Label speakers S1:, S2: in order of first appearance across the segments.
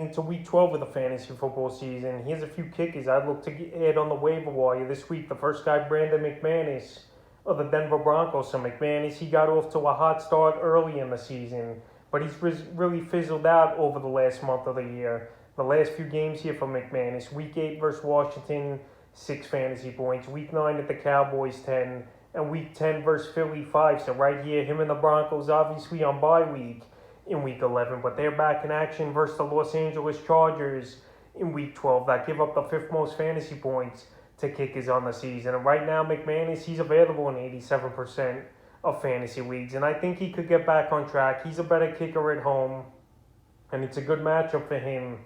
S1: into week 12 of the fantasy football season. Here's a few kickers I'd look to add on the waiver wire this week. The first guy, Brandon McManus of the Denver Broncos. So McManus, he got off to a hot start early in the season, but he's really fizzled out over the last month of the year. The last few games here for McManus: week 8 versus Washington, 6 fantasy points. Week 9 at the Cowboys, 10. And week 10 versus Philly, 5. So right here, him and the Broncos obviously on bye week in week 11, but they're back in action versus the Los Angeles Chargers in week 12. That give up the 5th most fantasy points to kickers on the season. And right now, McManus, he's available in 87% of fantasy leagues, and I think he could get back on track. He's a better kicker at home, and it's a good matchup for him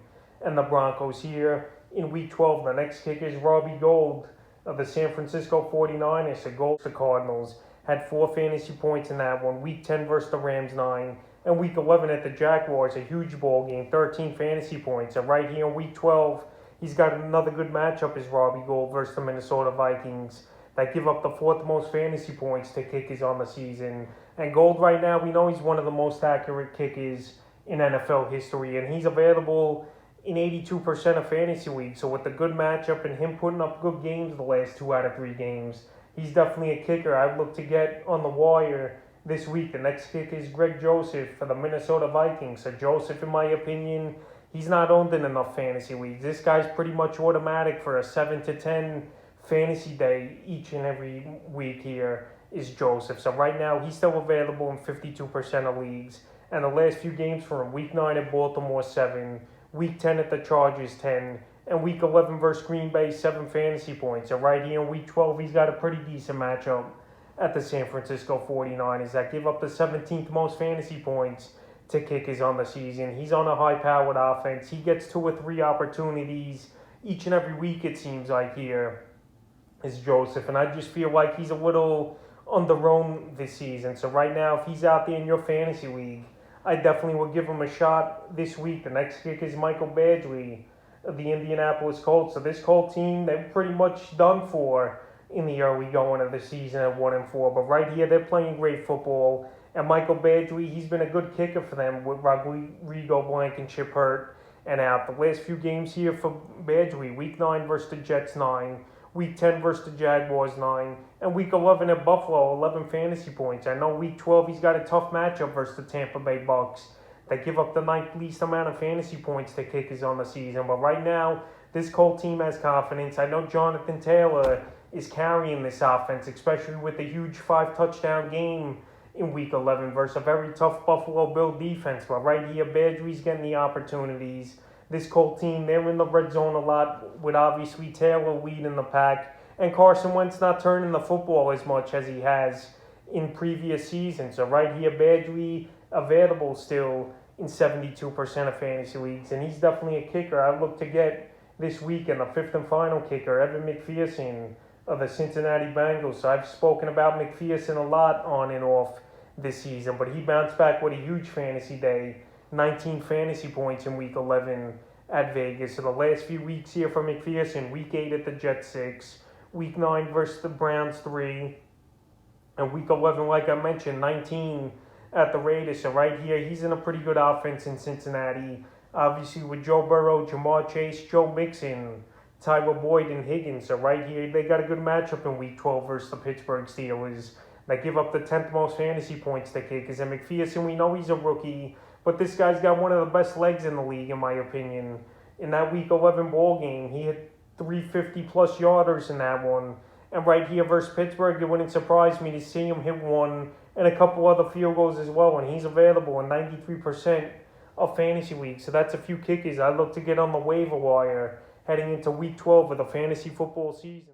S1: and the Broncos here in week 12. The next kicker is Robbie Gould of the San Francisco 49ers. The Cardinals had 4 fantasy points in that one. Week 10 versus the Rams, 9. And week 11 at the Jaguars, a huge ball game, 13 fantasy points. And right here in week 12, he's got another good matchup as Robbie Gould versus the Minnesota Vikings that give up the 4th most fantasy points to kickers on the season. And Gould right now, we know he's one of the most accurate kickers in NFL history, and he's available in 82% of fantasy leagues. So with the good matchup and him putting up good games the last 2 out of 3 games, he's definitely a kicker I'd look to get on the wire this week. The next kicker is Greg Joseph for the Minnesota Vikings. So Joseph, in my opinion, he's not owned in enough fantasy leagues. This guy's pretty much automatic for a 7 to 10 fantasy day each and every week here is Joseph. So right now, he's still available in 52% of leagues. And the last few games for him: week 9 at Baltimore, 7. Week 10 at the Chargers, 10. And week 11 versus Green Bay, 7 fantasy points. And right here in week 12, he's got a pretty decent matchup at the San Francisco 49ers that give up the 17th most fantasy points to kickers on the season. He's on a high-powered offense. He gets 2 or 3 opportunities each and every week, it seems like, here is Joseph. And I just feel like he's a little underowned this season. So right now, if he's out there in your fantasy league, I definitely will give him a shot this week. The next kicker is Michael Badgley of the Indianapolis Colts. So this Colt team, they're pretty much done for in the early going of the season at 1-4. But right here, they're playing great football. And Michael Badgley, he's been a good kicker for them with Rodrigo Blankenship hurt and out. The last few games here for Badgley: week 9 versus the Jets, 9. Week 10 versus the Jaguars, 9. And week 11 at Buffalo, 11 fantasy points. I know week 12, he's got a tough matchup versus the Tampa Bay Bucks that give up the 9th least amount of fantasy points to kickers on the season. But right now, this Colt team has confidence. I know Jonathan Taylor is carrying this offense, especially with the huge 5-touchdown game in week 11 versus a very tough Buffalo Bill defense. But right here, Badgley's getting the opportunities. This Colt team, they're in the red zone a lot with obviously Taylor leading the pack, and Carson Wentz not turning the football as much as he has in previous seasons. So right here, Badgley available still in 72% of fantasy leagues, and he's definitely a kicker I look to get this week. And the 5th and final kicker, Evan McPherson of the Cincinnati Bengals. So I've spoken about McPherson a lot on and off this season, but he bounced back with a huge fantasy day. 19 fantasy points in week 11 at Vegas. So the last few weeks here for McPherson: week 8 at the Jets, 6. Week 9 versus the Browns, 3. And week 11, like I mentioned, 19 at the Raiders. So right here, he's in a pretty good offense in Cincinnati. Obviously with Joe Burrow, Jamar Chase, Joe Mixon, Tyler Boyd, and Higgins. So right here, they got a good matchup in week 12 versus the Pittsburgh Steelers that give up the 10th most fantasy points to kickers. And McPherson, we know he's a rookie, but this guy's got one of the best legs in the league, in my opinion. In that week 11 ball game, he hit 350-plus yarders in that one. And right here versus Pittsburgh, it wouldn't surprise me to see him hit one and a couple other field goals as well. And he's available in 93% of fantasy leagues. So that's a few kickers I look to get on the waiver wire heading into week 12 of the fantasy football season.